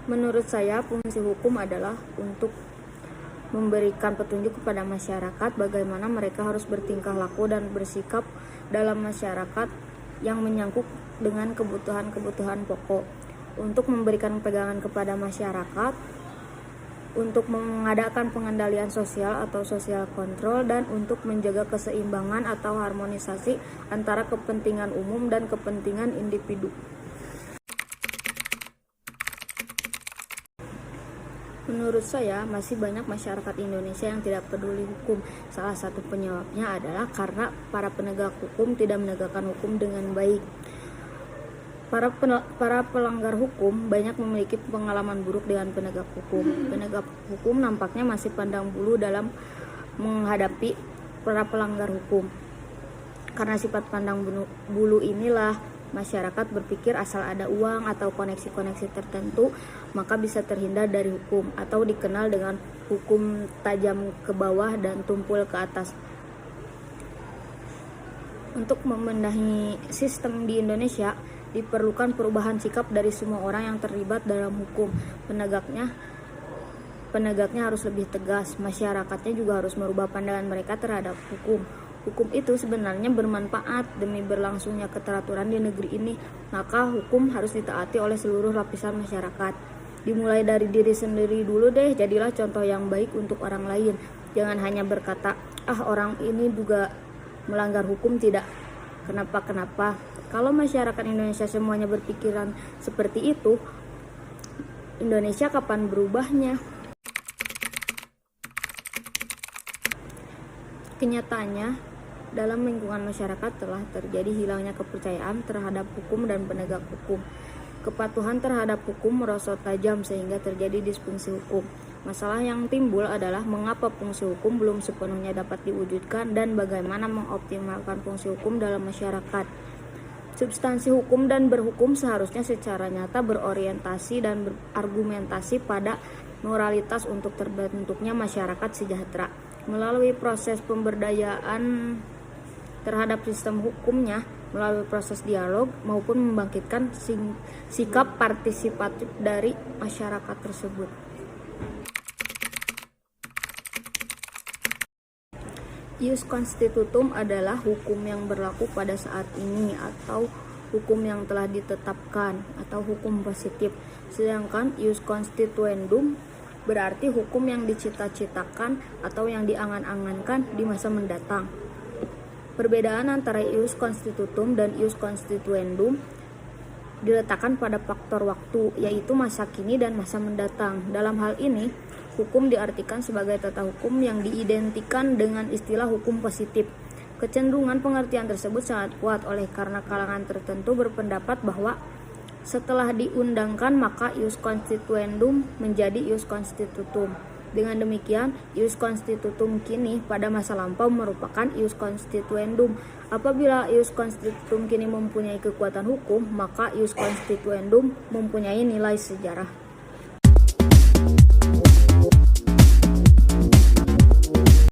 Menurut saya, fungsi hukum adalah untuk memberikan petunjuk kepada masyarakat bagaimana mereka harus bertingkah laku dan bersikap dalam masyarakat yang menyangkut dengan kebutuhan-kebutuhan pokok. Untuk memberikan pegangan kepada masyarakat, untuk mengadakan pengendalian sosial atau social control, dan untuk menjaga keseimbangan atau harmonisasi antara kepentingan umum dan kepentingan individu. Menurut saya, masih banyak masyarakat Indonesia yang tidak peduli hukum. Salah satu penyebabnya adalah karena para penegak hukum tidak menegakkan hukum dengan baik. Para pelanggar hukum banyak memiliki pengalaman buruk dengan penegak hukum. Penegak hukum nampaknya masih pandang bulu dalam menghadapi para pelanggar hukum. Karena sifat pandang bulu inilah, masyarakat berpikir asal ada uang atau koneksi-koneksi tertentu, maka bisa terhindar dari hukum, atau dikenal dengan hukum tajam ke bawah dan tumpul ke atas. Untuk membenahi sistem di Indonesia, diperlukan perubahan sikap dari semua orang yang terlibat dalam hukum. Penegaknya harus lebih tegas, masyarakatnya juga harus merubah pandangan mereka terhadap hukum. Hukum itu sebenarnya bermanfaat demi berlangsungnya keteraturan di negeri ini, maka hukum harus ditaati oleh seluruh lapisan masyarakat. Dimulai dari diri sendiri dulu deh, jadilah contoh yang baik untuk orang lain. Jangan hanya berkata, orang ini juga melanggar hukum, tidak kenapa-kenapa. Kalau masyarakat Indonesia semuanya berpikiran seperti itu, Indonesia kapan berubahnya? Kenyataannya, dalam lingkungan masyarakat telah terjadi hilangnya kepercayaan terhadap hukum dan penegak hukum. Kepatuhan terhadap hukum merosot tajam sehingga terjadi disfungsi hukum. Masalah yang timbul adalah mengapa fungsi hukum belum sepenuhnya dapat diwujudkan dan bagaimana mengoptimalkan fungsi hukum dalam masyarakat. Substansi hukum dan berhukum seharusnya secara nyata berorientasi dan berargumentasi pada moralitas untuk terbentuknya masyarakat sejahtera. Melalui proses pemberdayaan terhadap sistem hukumnya, melalui proses dialog maupun membangkitkan sikap partisipatif dari masyarakat tersebut. Ius constitutum adalah hukum yang berlaku pada saat ini atau hukum yang telah ditetapkan atau hukum positif. Sedangkan ius constituendum berarti hukum yang dicita-citakan atau yang diangan-angankan di masa mendatang. Perbedaan antara ius constitutum dan ius constituendum diletakkan pada faktor waktu, yaitu masa kini dan masa mendatang. Dalam hal ini, hukum diartikan sebagai tata hukum yang diidentikan dengan istilah hukum positif. Kecenderungan pengertian tersebut sangat kuat oleh karena kalangan tertentu berpendapat bahwa setelah diundangkan maka ius constituendum menjadi ius constitutum. Dengan demikian, ius constitutum kini pada masa lampau merupakan ius constituendum. Apabila ius constitutum kini mempunyai kekuatan hukum, maka ius constituendum mempunyai nilai sejarah.